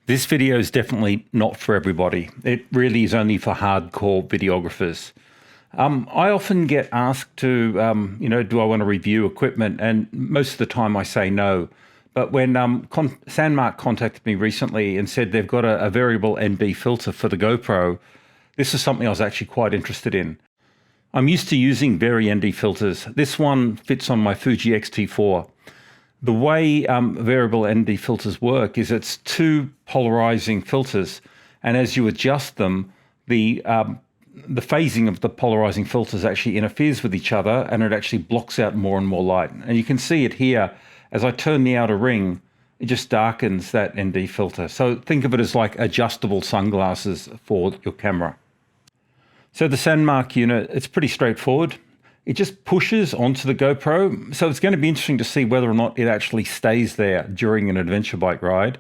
This video is definitely not for everybody. It really is only for hardcore videographers. I often get asked to, do I want to review equipment? And most of the time I say no. But when Sandmarc contacted me recently and said they've got a variable ND filter for the GoPro, this is something I was actually quite interested in. I'm used to using Vari-ND filters. This one fits on my Fuji X-T4. The way variable ND filters work is it's two polarizing filters, and as you adjust them, the phasing of the polarizing filters actually interferes with each other, and it actually blocks out more and more light. And you can see it here. As I turn the outer ring, it just darkens that ND filter. So think of it as like adjustable sunglasses for your camera. So the Sandmarc unit, it's pretty straightforward. It just pushes onto the GoPro. So it's going to be interesting to see whether or not it actually stays there during an adventure bike ride.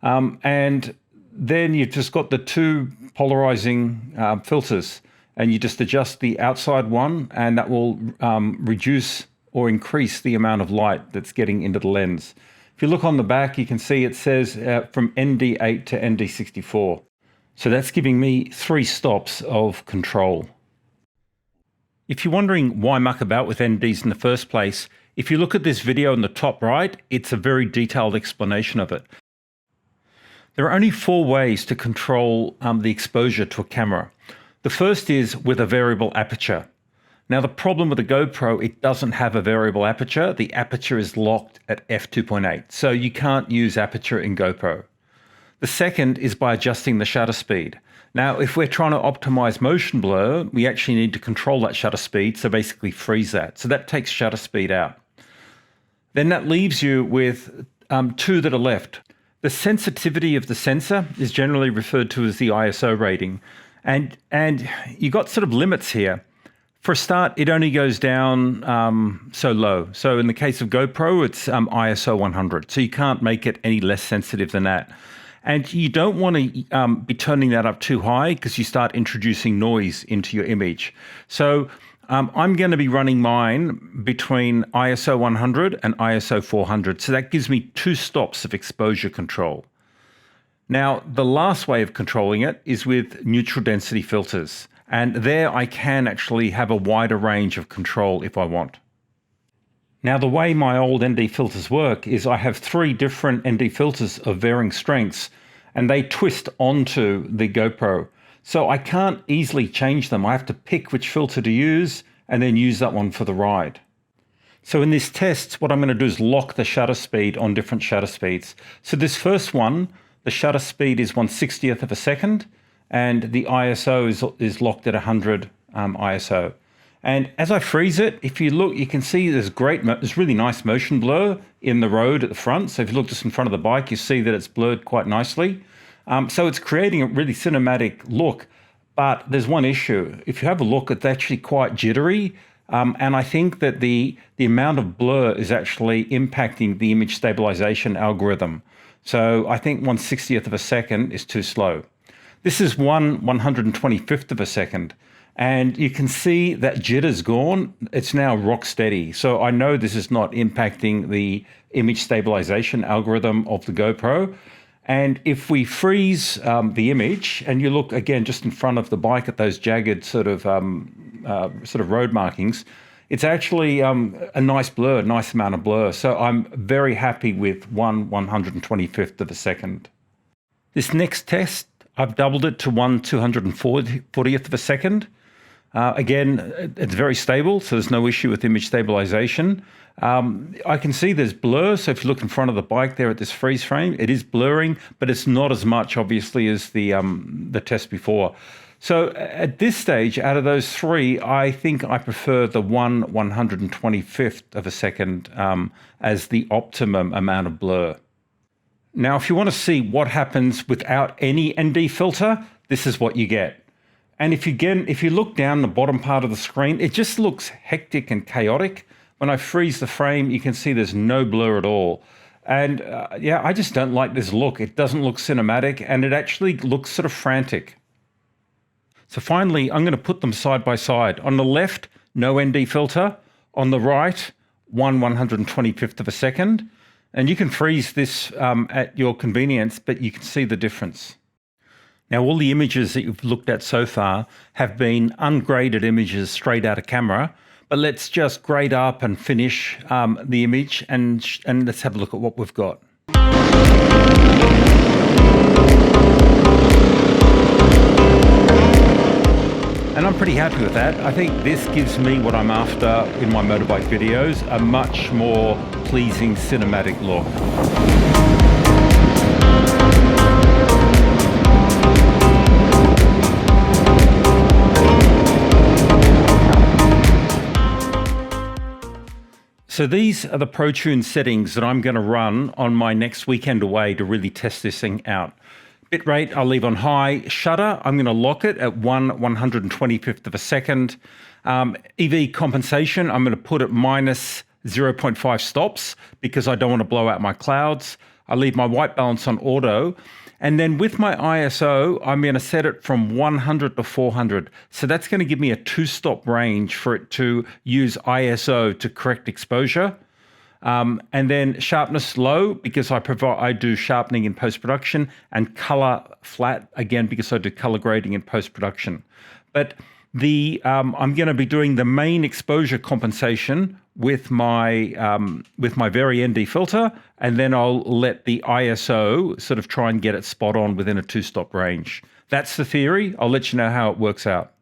And then you've just got the two polarizing filters, and you just adjust the outside one, and that will reduce or increase the amount of light that's getting into the lens. If you look on the back, you can see it says from ND8 to ND64. So that's giving me 3 stops of control. If you're wondering why muck about with NDs in the first place, if you look at this video in the top right, it's a very detailed explanation of it. There are only 4 ways to control the exposure to a camera. The first is with a variable aperture. Now the problem with the GoPro, it doesn't have a variable aperture. The aperture is locked at f2.8, so you can't use aperture in GoPro. The second is by adjusting the shutter speed. Now, if we're trying to optimize motion blur, we actually need to control that shutter speed, so basically freeze that. So that takes shutter speed out. Then that leaves you with 2 that are left. The sensitivity of the sensor is generally referred to as the ISO rating. And you got sort of limits here. For a start, it only goes down so low. So in the case of GoPro, it's ISO 100. So you can't make it any less sensitive than that. And you don't want to be turning that up too high because you start introducing noise into your image. So I'm going to be running mine between ISO 100 and ISO 400. So that gives me 2 stops of exposure control. Now, the last way of controlling it is with neutral density filters. And there I can actually have a wider range of control if I want. Now, the way my old ND filters work is I have 3 different ND filters of varying strengths, and they twist onto the GoPro. So I can't easily change them. I have to pick which filter to use and then use that one for the ride. So in this test, what I'm going to do is lock the shutter speed on different shutter speeds. So this first one, the shutter speed is 1/60th of a second, and the ISO is locked at 100 ISO. And as I freeze it, if you look, you can see there's really nice motion blur in the road at the front. So if you look just in front of the bike, you see that it's blurred quite nicely. So it's creating a really cinematic look, but there's one issue. If you have a look, it's actually quite jittery. And I think that the amount of blur is actually impacting the image stabilization algorithm. So I think 1/60th of a second is too slow. This is 1/125th of a second. And you can see that jitter's gone. It's now rock steady. So I know this is not impacting the image stabilization algorithm of the GoPro. And if we freeze the image, and you look again just in front of the bike at those jagged sort of road markings, it's actually a nice blur, nice amount of blur. So I'm very happy with 1/125th of a second. This next test, I've doubled it to 1/240th of a second. Again, it's very stable, so there's no issue with image stabilization. I can see there's blur, so if you look in front of the bike there at this freeze frame, it is blurring, but it's not as much, obviously, as the test before. So at this stage, out of those 3, I think I prefer the 1/125th of a second as the optimum amount of blur. Now, if you want to see what happens without any ND filter, this is what you get. And if you look down the bottom part of the screen, it just looks hectic and chaotic. When I freeze the frame, you can see there's no blur at all. And I just don't like this look. It doesn't look cinematic, and it actually looks sort of frantic. So finally, I'm going to put them side by side. On the left, no ND filter. On the right, 1/125th of a second. And you can freeze this at your convenience, but you can see the difference. Now, all the images that you've looked at so far have been ungraded images straight out of camera, but let's just grade up and finish the image and let's have a look at what we've got. And I'm pretty happy with that. I think this gives me what I'm after in my motorbike videos, a much more pleasing cinematic look. So these are the ProTune settings that I'm going to run on my next weekend away to really test this thing out. Bitrate I'll leave on high. Shutter, I'm going to lock it at 1/125th of a second. EV compensation, I'm going to put it minus 0.5 stops because I don't want to blow out my clouds. I leave my white balance on auto. And then with my ISO, I'm going to set it from 100 to 400. So that's going to give me a 2-stop range for it to use ISO to correct exposure. And then sharpness low because I do sharpening in post-production, and color flat again because I do color grading in post-production. But I'm going to be doing the main exposure compensation with my very ND filter, and then I'll let the ISO sort of try and get it spot on within a 2-stop range. That's the theory. I'll let you know how it works out.